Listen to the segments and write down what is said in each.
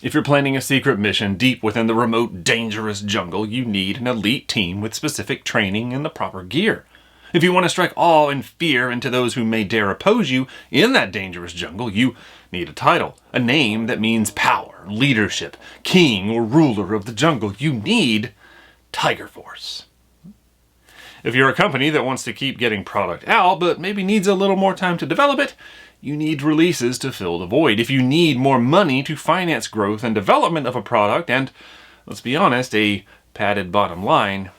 If you're planning a secret mission deep within the remote, dangerous jungle, you need an elite team with specific training and the proper gear. If you want to strike awe and fear into those who may dare oppose you in that dangerous jungle, you need a title, a name that means power, leadership, king or ruler of the jungle. You need Tiger Force. If you're a company that wants to keep getting product out, but maybe needs a little more time to develop it, you need releases to fill the void. If you need more money to finance growth and development of a product, and let's be honest, a padded bottom line,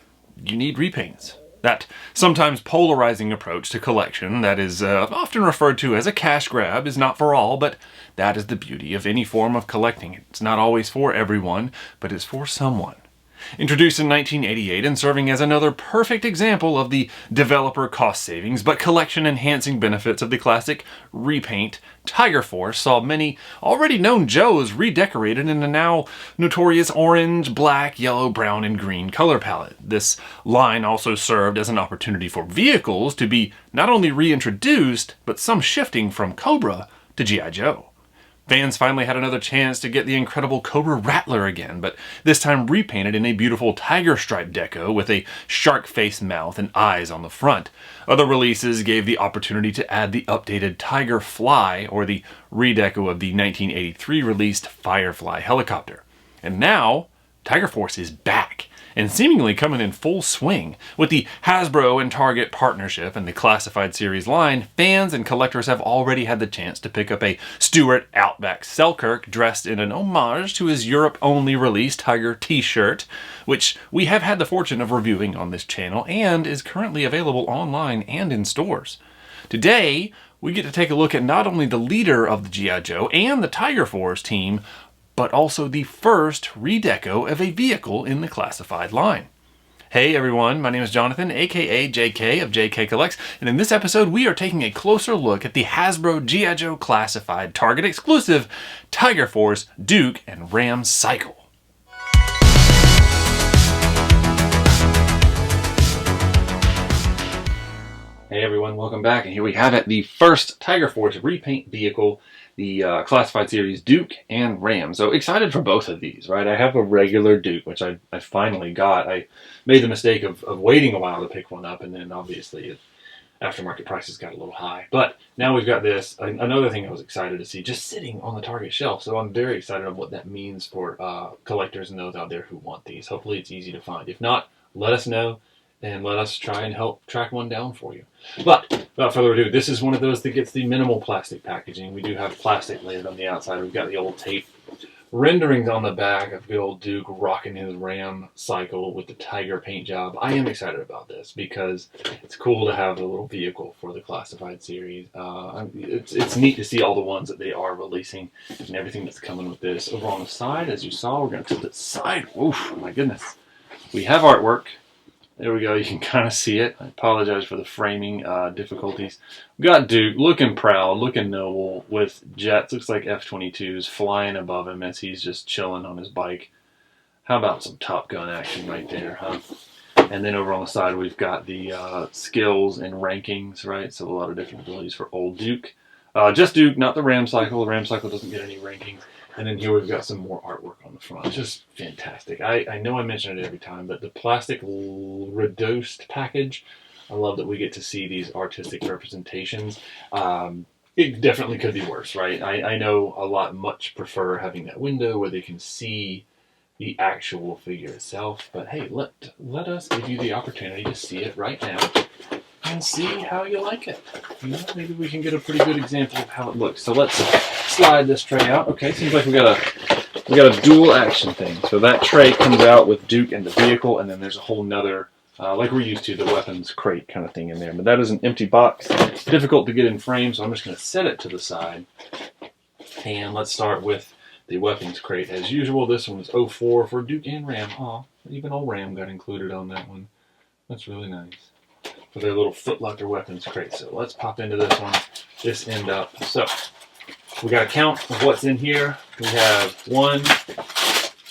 you need repaints. That sometimes polarizing approach to collection that is often referred to as a cash grab is not for all, but that is the beauty of any form of collecting. It's not always for everyone, but it's for someone. Introduced in 1988 and serving as another perfect example of the developer cost savings but collection enhancing benefits of the classic repaint, Tiger Force saw many already known Joes redecorated in a now notorious orange, black, yellow, brown, and green color palette. This line also served as an opportunity for vehicles to be not only reintroduced, but some shifting from Cobra to G.I. Joe. Fans finally had another chance to get the incredible Cobra Rattler again, but this time repainted in a beautiful tiger stripe deco with a shark face mouth and eyes on the front. Other releases gave the opportunity to add the updated Tiger Fly, or the redeco of the 1983 released Firefly helicopter. And now, Tiger Force is back, and seemingly coming in full swing. With the Hasbro and Target partnership and the Classified Series line, fans and collectors have already had the chance to pick up a Stuart Outback Selkirk dressed in an homage to his Europe-only release Tiger t-shirt, which we have had the fortune of reviewing on this channel and is currently available online and in stores. Today, we get to take a look at not only the leader of the G.I. Joe and the Tiger Force team, but also the first redeco of a vehicle in the Classified line. Hey everyone, my name is Jonathan, aka JK of JK Collects, and in this episode we are taking a closer look at the Hasbro G.I. Joe Classified Target exclusive Tiger Force Duke and Ram Cycle. Hey everyone, welcome back, and here we have it, the first Tiger Force repaint vehicle, the Classified Series Duke and Ram. So excited for both of these, right? I have a regular Duke, which I finally got. I made the mistake of waiting a while to pick one up, and then obviously aftermarket prices got a little high. But now we've got this. Another thing I was excited to see, just sitting on the Target shelf. So I'm very excited about what that means for collectors and those out there who want these. Hopefully it's easy to find. If not, let us know, and let us try and help track one down for you. But without further ado, this is one of those that gets the minimal plastic packaging. We do have plastic layered on the outside. We've got the old tape renderings on the back of good old Duke rocking his Ram cycle with the Tiger paint job. I am excited about this because it's cool to have a little vehicle for the Classified Series. It's neat to see all the ones that they are releasing and everything that's coming with this. Over on the side, as you saw, we're going to tilt it side. Oof, my goodness. We have artwork. There we go, you can kind of see it. I apologize for the framing difficulties. We've got Duke looking proud, looking noble, with jets, looks like F-22s flying above him as he's just chilling on his bike. How about some Top Gun action right there, huh? And then over on the side we've got the skills and rankings, right? So a lot of different abilities for old Duke. Just Duke, not the Ram cycle. The Ram cycle doesn't get any rankings. And then here we've got some more artwork on the front. It's just fantastic. I know I mention it every time, but the plastic reduced package, I love that we get to see these artistic representations. It definitely could be worse, right? I know a lot much prefer having that window where they can see the actual figure itself. But hey, let us give you the opportunity to see it right now and see how you like it. You know, maybe we can get a pretty good example of how it looks. So let's slide this tray out. Okay, seems like we got a dual action thing. So that tray comes out with Duke and the vehicle, and then there's a whole nother, like we're used to, the weapons crate kind of thing in there. But that is an empty box. It's difficult to get in frame, so I'm just going to set it to the side. And let's start with the weapons crate. As usual, this one is 04 for Duke and Ram. Aw, even old Ram got included on that one. That's really nice. For their little footlocker weapons crate. So let's pop into this one, this end up. So we got a count of what's in here. We have 1,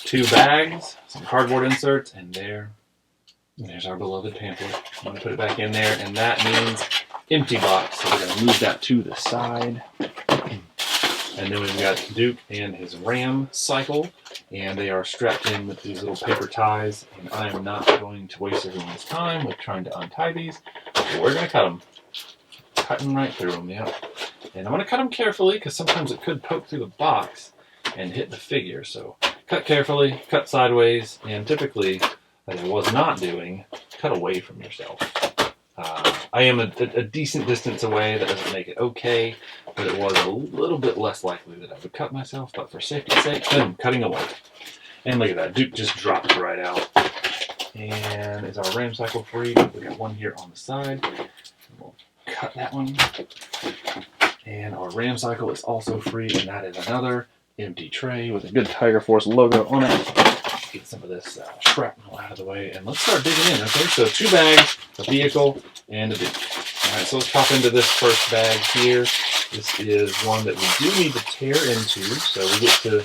2 bags, some cardboard inserts, and there's our beloved pamphlet. I'm going to put it back in there, and that means empty box. So we're going to move that to the side. And And then we've got Duke and his Ram cycle, and they are strapped in with these little paper ties, and I am not going to waste everyone's time with trying to untie these. We're going to cut them. Cutting right through them, yeah. And I'm going to cut them carefully because sometimes it could poke through the box and hit the figure. So cut carefully, cut sideways, and typically, as I was not doing, cut away from yourself. I am a decent distance away. That doesn't make it okay, but it was a little bit less likely that I would cut myself. But for safety's sake, I'm cutting away. And look at that, Duke just dropped right out. And is our Ram cycle free? We got one here on the side. We'll cut that one. And our Ram cycle is also free, and that is another empty tray with a good Tiger Force logo on it. Get some of this shrapnel out of the way, and let's start digging in. Okay, so 2 bags, a vehicle, and a Duke. All right, so let's hop into this first bag here. This is one that we do need to tear into, so we get to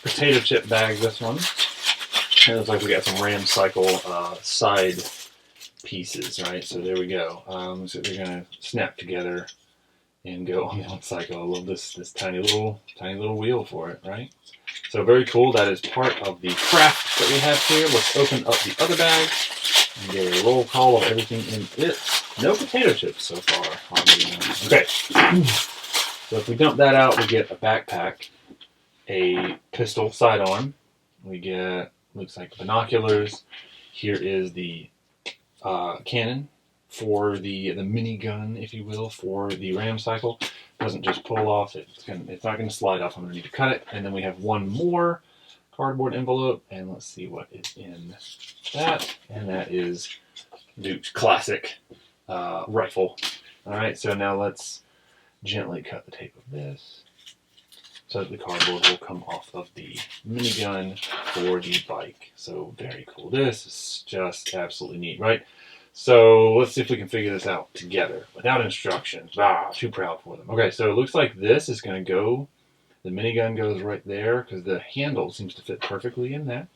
potato chip bag this one. It looks like we got some Ram cycle side pieces, right? So there we go. So they're gonna snap together and go on the one cycle. I love this tiny little wheel for it, right? So very cool. That is part of the craft that we have here. Let's open up the other bag and get a roll call of everything in it. No potato chips so far. Okay. So if we dump that out, we get a backpack, a pistol sidearm. We get, looks like binoculars. Here is the cannon for the minigun, if you will, for the Ram cycle. Doesn't just pull off, it's not going to slide off. I'm going to need to cut it. And then we have one more cardboard envelope, and let's see what is in that. And that is Duke's classic rifle. All right, so now let's gently cut the tape of this so that the cardboard will come off of the minigun for the bike. So very cool. This is just absolutely neat, right? So let's see if we can figure this out together without instructions. Too proud for them. Okay, so it looks like this is going to go, the minigun goes right there because the handle seems to fit perfectly in that.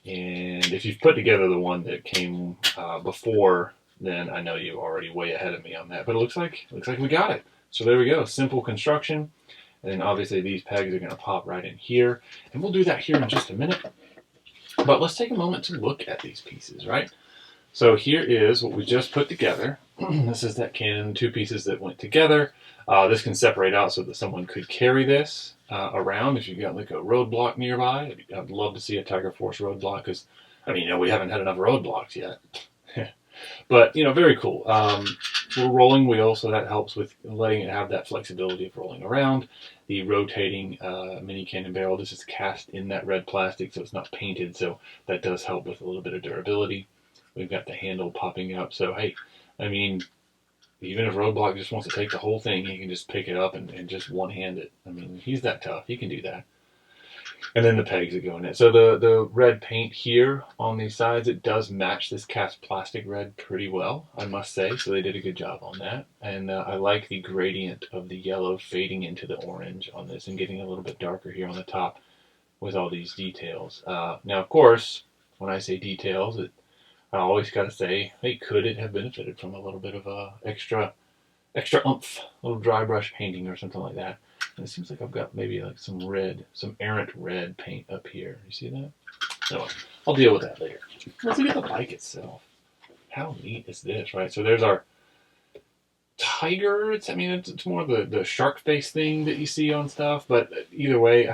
And if you've put together the one that came before, then I know you're already way ahead of me on that. But it looks like we got it. So there we go, simple construction. And then obviously these pegs are going to pop right in here. And we'll do that here in just a minute. But let's take a moment to look at these pieces, right? So here is what we just put together. This is that cannon, 2 pieces that went together. This can separate out so that someone could carry this around if you've got like a roadblock nearby. I'd love to see a Tiger Force roadblock because, I mean, we haven't had enough roadblocks yet. But, very cool. We're rolling wheel, so that helps with letting it have that flexibility of rolling around. The rotating mini cannon barrel, this is cast in that red plastic, so it's not painted, so that does help with a little bit of durability. We've got the handle popping up, so hey, I mean, even if Roadblock just wants to take the whole thing, he can just pick it up and just one-hand it. I mean, he's that tough. He can do that. And then the pegs that go in it. So the red paint here on these sides, it does match this cast plastic red pretty well, I must say. So they did a good job on that. And I like the gradient of the yellow fading into the orange on this and getting a little bit darker here on the top with all these details. Now, of course, when I say details, I always got to say, hey, could it have benefited from a little bit of extra oomph, a little dry brush painting or something like that? And it seems like I've got maybe like some errant red paint up here. You see that? No, I'll deal with that later. Let's look at the bike itself. How neat is this, right? So there's our tiger. It's more the shark face thing that you see on stuff. But either way,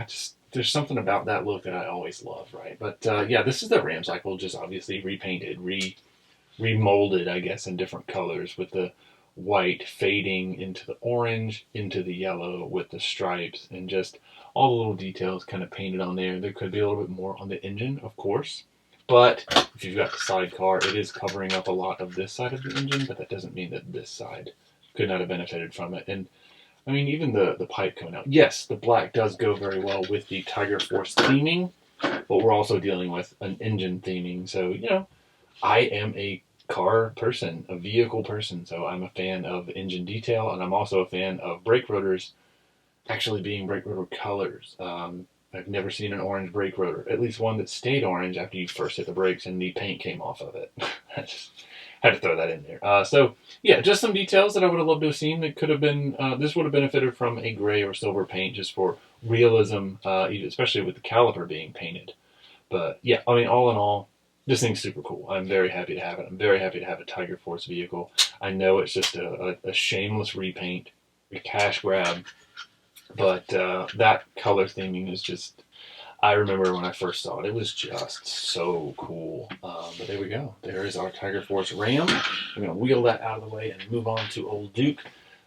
there's something about that look that I always love, right? But yeah, this is the Ram cycle, just obviously repainted, remolded, I guess, in different colors with the white fading into the orange, into the yellow with the stripes, and just all the little details kind of painted on there. There could be a little bit more on the engine, of course. But if you've got the sidecar, it is covering up a lot of this side of the engine, but that doesn't mean that this side could not have benefited from it. And I mean, even the pipe coming out. Yes, the black does go very well with the Tiger Force theming, but we're also dealing with an engine theming. So, I am a car person, a vehicle person, so I'm a fan of engine detail, and I'm also a fan of brake rotors actually being brake rotor colors. I've never seen an orange brake rotor, at least one that stayed orange after you first hit the brakes and the paint came off of it. I just had to throw that in there. So yeah, just some details that I would have loved to have seen. That could have been this would have benefited from a gray or silver paint just for realism, especially with the caliper being painted. But yeah, I mean, all in all, this thing's super cool. I'm very happy to have it. I'm very happy to have a Tiger Force vehicle. I know it's just a shameless repaint, a cash grab, but that color theming is just. I remember when I first saw it, it was just so cool. But there we go. There is our Tiger Force Ram. I'm going to wheel that out of the way and move on to old Duke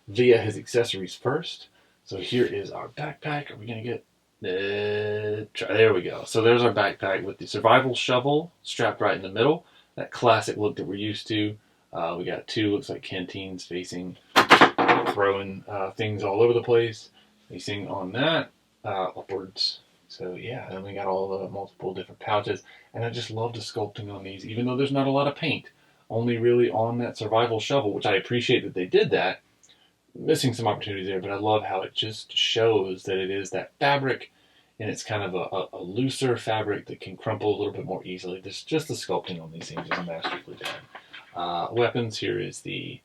via his accessories first. So here is our backpack. Are we going to get... there we go. So there's our backpack with the survival shovel strapped right in the middle. That classic look that we're used to. We got two, looks like canteens facing, throwing things all over the place. Facing on that, upwards. So yeah, and we got all the multiple different pouches. And I just love the sculpting on these, even though there's not a lot of paint. Only really on that survival shovel, which I appreciate that they did that. Missing some opportunities there, but I love how it just shows that it is that fabric, and it's kind of a looser fabric that can crumple a little bit more easily. Just the sculpting on these things is masterfully done. Weapons, here is the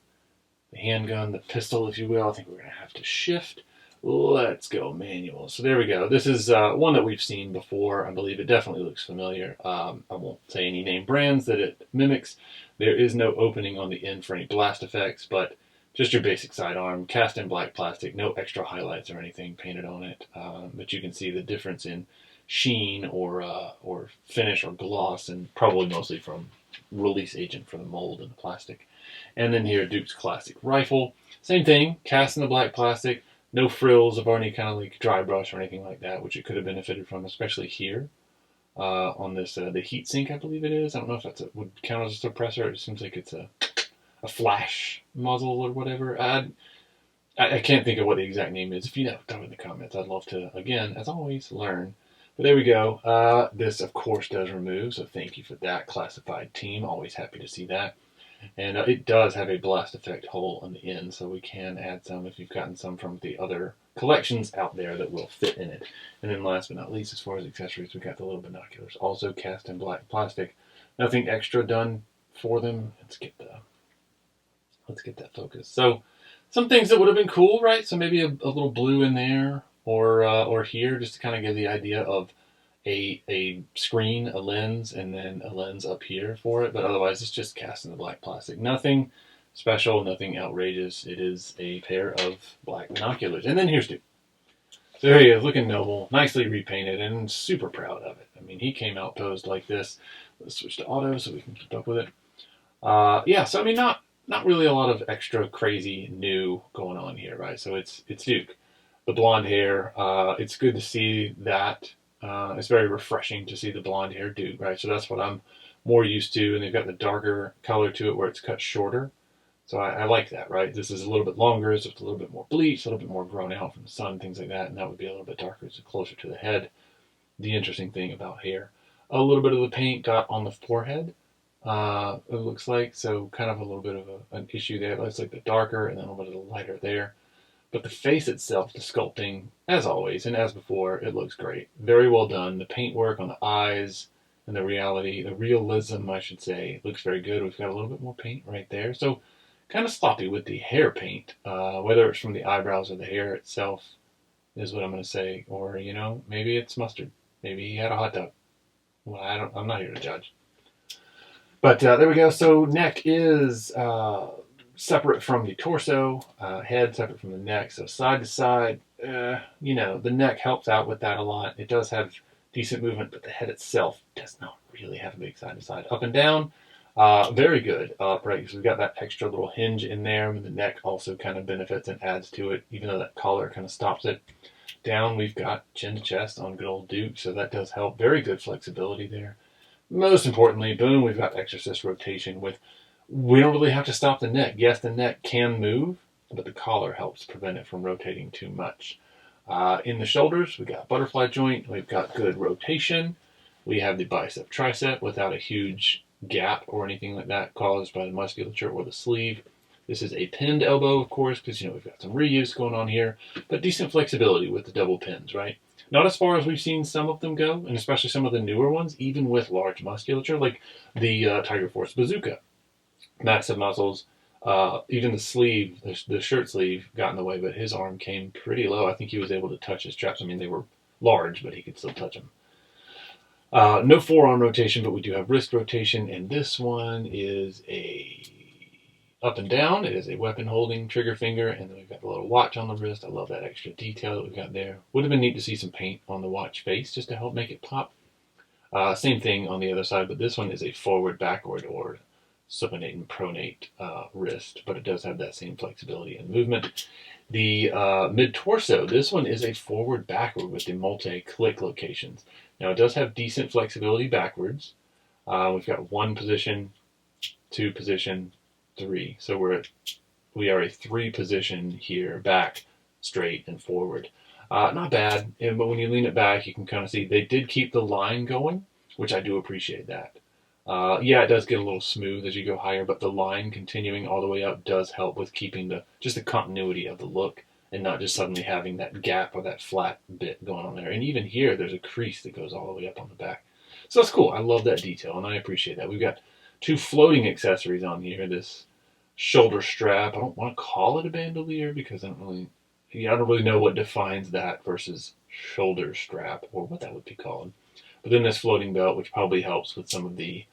handgun, the pistol, if you will. I think we're going to have to shift. Let's go manual. So there we go. This is one that we've seen before. I believe it definitely looks familiar. I won't say any name brands that it mimics. There is no opening on the end for any blast effects, but just your basic sidearm, cast in black plastic, no extra highlights or anything painted on it. But you can see the difference in sheen or finish or gloss, and probably mostly from release agent for the mold and the plastic. And then here, Duke's classic rifle. Same thing, cast in the black plastic. No frills of any kind of like dry brush or anything like that, which it could have benefited from, especially here on this the heat sink, I believe it is. I don't know if that would count as a suppressor. It seems like it's a flash muzzle or whatever. I can't think of what the exact name is. If you know, throw it in the comments. I'd love to, again, as always, learn. But there we go. This, of course, does remove, so thank you for that, classified team. Always happy to see that. And it does have a blast effect hole on the end, so we can add some if you've gotten some from the other collections out there that will fit in it. And then last but not least, as far as accessories, we got the little binoculars, also cast in black plastic. Nothing extra done for them. Let's get that focus. So some things that would have been cool, right? So maybe a little blue in there or here, just to kind of give the idea of a screen, a lens, and then a lens up here for it. But otherwise, it's just cast in the black plastic. Nothing special, nothing outrageous. It is a pair of black binoculars. And then here's Duke. So there he is, looking noble, nicely repainted, and super proud of it. I mean, he came out posed like this. Let's switch to auto so we can keep up with it. Yeah, so I mean, not really a lot of extra crazy new going on here, right? So it's Duke. The blonde hair, it's good to see that. It's very refreshing to see the blonde hair Duke, right? So that's what I'm more used to, and they've got the darker color to it where it's cut shorter. So I like that, right? This is a little bit longer, so it's a little bit more bleached, a little bit more grown out from the sun, things like that, and that would be a little bit darker, so closer to the head. The interesting thing about hair. A little bit of the paint got on the forehead, it looks like, so kind of a little bit of an issue there. It looks like the darker and then a little bit of the lighter there. But the face itself, the sculpting, as always, and as before, it looks great. Very well done. The paintwork on the eyes and the realism, I should say, looks very good. We've got a little bit more paint right there. So kind of sloppy with the hair paint, whether it's from the eyebrows or the hair itself is what I'm going to say. Or, you know, maybe it's mustard. Maybe he had a hot tub. Well, I'm not here to judge. But there we go. So neck is separate from the torso, head separate from the neck. So side to side, you know, the neck helps out with that a lot. It does have decent movement, but the head itself does not really have a big side to side. Up and down, very good. Right, because we've got that extra little hinge in there, and the neck also kind of benefits and adds to it, even though that collar kind of stops it. Down, we've got chin to chest on good old Duke, so that does help. Very good flexibility there. Most importantly, boom, we've got exorcist rotation with, we don't really have to stop the neck. Yes, the neck can move, but the collar helps prevent it from rotating too much. In the shoulders, we got butterfly joint. We've got good rotation. We have the bicep tricep without a huge gap or anything like that caused by the musculature or the sleeve. This is a pinned elbow, of course, because, you know, we've got some reuse going on here, but decent flexibility with the double pins, right? Not as far as we've seen some of them go, and especially some of the newer ones, even with large musculature, like the Tiger Force Bazooka. Massive muscles. Even the sleeve, the shirt sleeve got in the way, but his arm came pretty low. I think he was able to touch his straps. I mean, they were large, but he could still touch them. No forearm rotation, but we do have wrist rotation, and this one is a up and down. It is a weapon holding trigger finger, and then we've got the little watch on the wrist. I love that extra detail that we've got there. Would have been neat to see some paint on the watch face just to help make it pop. Same thing on the other side, but this one is a forward, backward, or supinate and pronate wrist, but it does have that same flexibility and movement. The mid-torso, this one is a forward-backward with the multi-click locations. Now, it does have decent flexibility backwards. We've got 1 position, 2 position, 3. So we are a 3 position here, back, straight, and forward. Not bad, but when you lean it back, you can kind of see they did keep the line going, which I do appreciate that. Yeah, it does get a little smooth as you go higher, but the line continuing all the way up does help with keeping just the continuity of the look and not just suddenly having that gap or that flat bit going on there. And even here, there's a crease that goes all the way up on the back. So that's cool. I love that detail, and I appreciate that. We've got 2 floating accessories on here. This shoulder strap. I don't want to call it a bandolier because I don't really know what defines that versus shoulder strap or what that would be called. But then this floating belt, which probably helps with some of the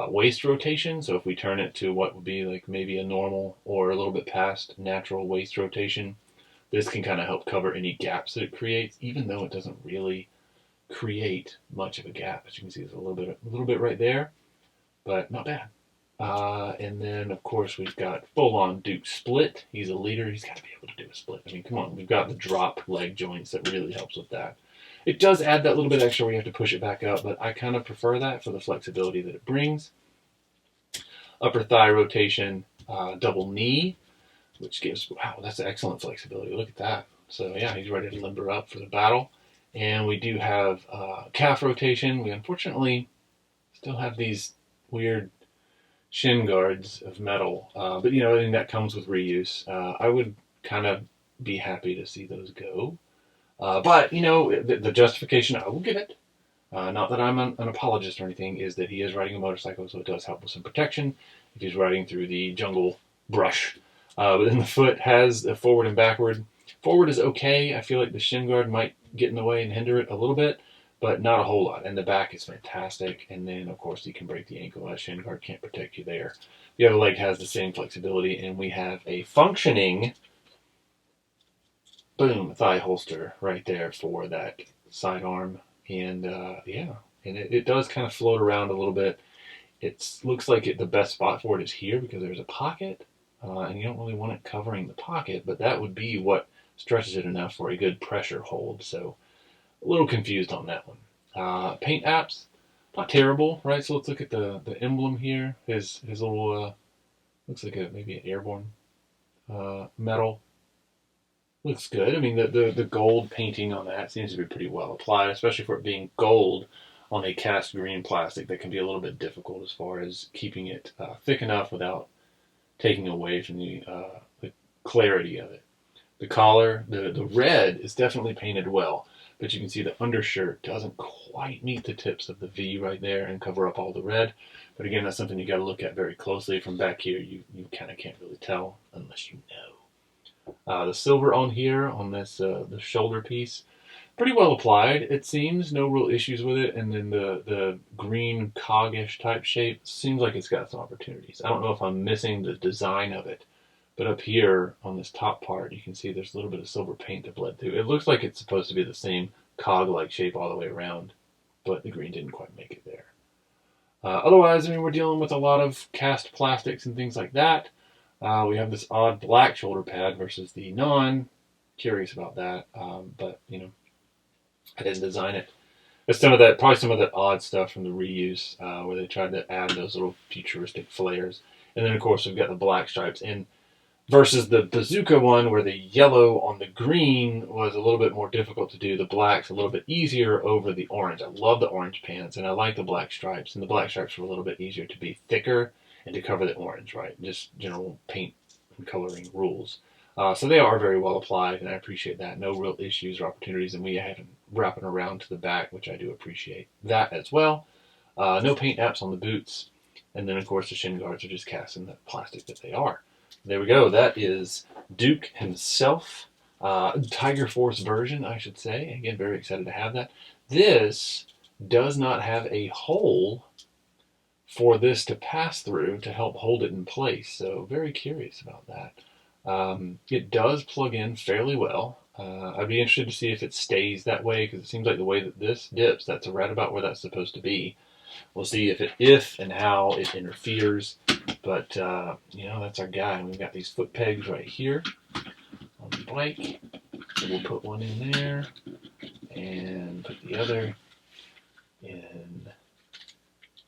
waist rotation. So if we turn it to what would be like maybe a normal or a little bit past natural waist rotation, this can kind of help cover any gaps that it creates, even though it doesn't really create much of a gap. As you can see, there's a little bit right there, but not bad. And then, of course, we've got full-on Duke split. He's a leader. He's got to be able to do a split. I mean, come on. We've got the drop leg joints that really helps with that. It does add that little bit extra where you have to push it back up, but I kind of prefer that for the flexibility that it brings. Upper thigh rotation, double knee, which gives, wow, that's excellent flexibility. Look at that. So, yeah, he's ready to limber up for the battle. And we do have calf rotation. We unfortunately still have these weird shin guards of metal, but I think that comes with reuse. I would kind of be happy to see those go. But the justification I will give it, not that I'm an apologist or anything, is that he is riding a motorcycle, so it does help with some protection if he's riding through the jungle brush. But then the foot has a forward and backward. Forward is okay. I feel like the shin guard might get in the way and hinder it a little bit, but not a whole lot. And the back is fantastic. And then, of course, you can break the ankle. That shin guard can't protect you there. The other leg has the same flexibility, and we have a functioning, boom, thigh holster right there for that sidearm. And, yeah, and it does kind of float around a little bit. It looks like the best spot for it is here because there's a pocket, and you don't really want it covering the pocket, but that would be what stretches it enough for a good pressure hold. So a little confused on that one. Paint apps, not terrible, right? So let's look at the emblem here. His little, looks like maybe an airborne medal. Looks good. I mean, the gold painting on that seems to be pretty well applied, especially for it being gold on a cast green plastic. That can be a little bit difficult as far as keeping it thick enough without taking away from the clarity of it. The collar, the red is definitely painted well, but you can see the undershirt doesn't quite meet the tips of the V right there and cover up all the red. But again, that's something you got to look at very closely. From back here, you kind of can't really tell unless you know. The silver on here, on this the shoulder piece, pretty well applied, it seems. No real issues with it. And then the green cog-ish type shape seems like it's got some opportunities. I don't know if I'm missing the design of it, but up here on this top part, you can see there's a little bit of silver paint that bled through. It looks like it's supposed to be the same cog-like shape all the way around, but the green didn't quite make it there. Otherwise, I mean, we're dealing with a lot of cast plastics and things like that. We have this odd black shoulder pad versus the non. Curious about that, but I didn't design it. It's probably some of that odd stuff from the reuse, where they tried to add those little futuristic flares. And then, of course, we've got the black stripes. And versus the bazooka one, where the yellow on the green was a little bit more difficult to do, the black's a little bit easier over the orange. I love the orange pants, and I like the black stripes. And the black stripes were a little bit easier to be thicker and to cover the orange, right? Just general paint and coloring rules. So they are very well applied, and I appreciate that. No real issues or opportunities, and we have them wrapping around to the back, which I do appreciate that as well. No paint apps on the boots. And then, of course, the shin guards are just cast in the plastic that they are. There we go. That is Duke himself. Tiger Force version, I should say. Again, very excited to have that. This does not have a hole for this to pass through to help hold it in place. So very curious about that. It does plug in fairly well. I'd be interested to see if it stays that way, because it seems like the way that this dips, that's right about where that's supposed to be. We'll see if and how it interferes. But, that's our guy. We've got these foot pegs right here on the bike. So we'll put one in there and put the other in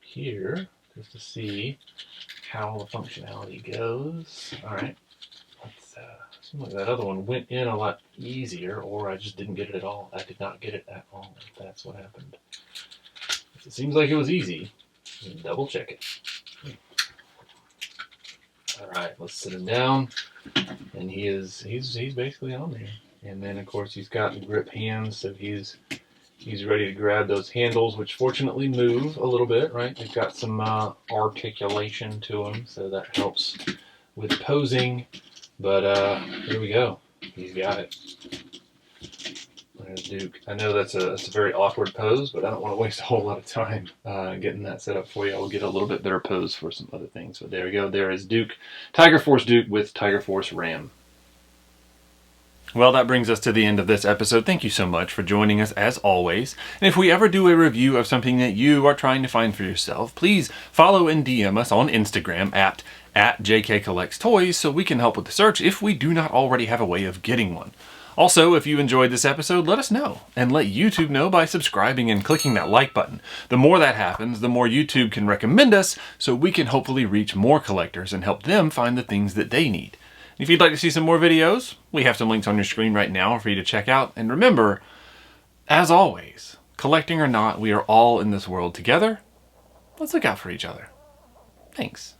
here just to see how the functionality goes. All right. Seems like that other one went in a lot easier, or I just didn't get it at all. I did not get it at all. That's what happened. If it seems like it was easy, double check it. All right, let's sit him down, and he's basically on there. And then of course he's got the grip hands, so he's ready to grab those handles, which fortunately move a little bit. Right, they've got some articulation to them, so that helps with posing. But here we go. He's got it. There's Duke. I know that's a very awkward pose, but I don't want to waste a whole lot of time getting that set up for you. I'll get a little bit better pose for some other things. But there we go. There is Duke. Tiger Force Duke with Tiger Force Ram. Well, that brings us to the end of this episode. Thank you so much for joining us as always. And if we ever do a review of something that you are trying to find for yourself, please follow and DM us on Instagram at JKCollectsToys so we can help with the search if we do not already have a way of getting one. Also, if you enjoyed this episode, let us know, and let YouTube know by subscribing and clicking that like button. The more that happens, the more YouTube can recommend us, so we can hopefully reach more collectors and help them find the things that they need. If you'd like to see some more videos, we have some links on your screen right now for you to check out. And remember, as always, collecting or not, we are all in this world together. Let's look out for each other. Thanks.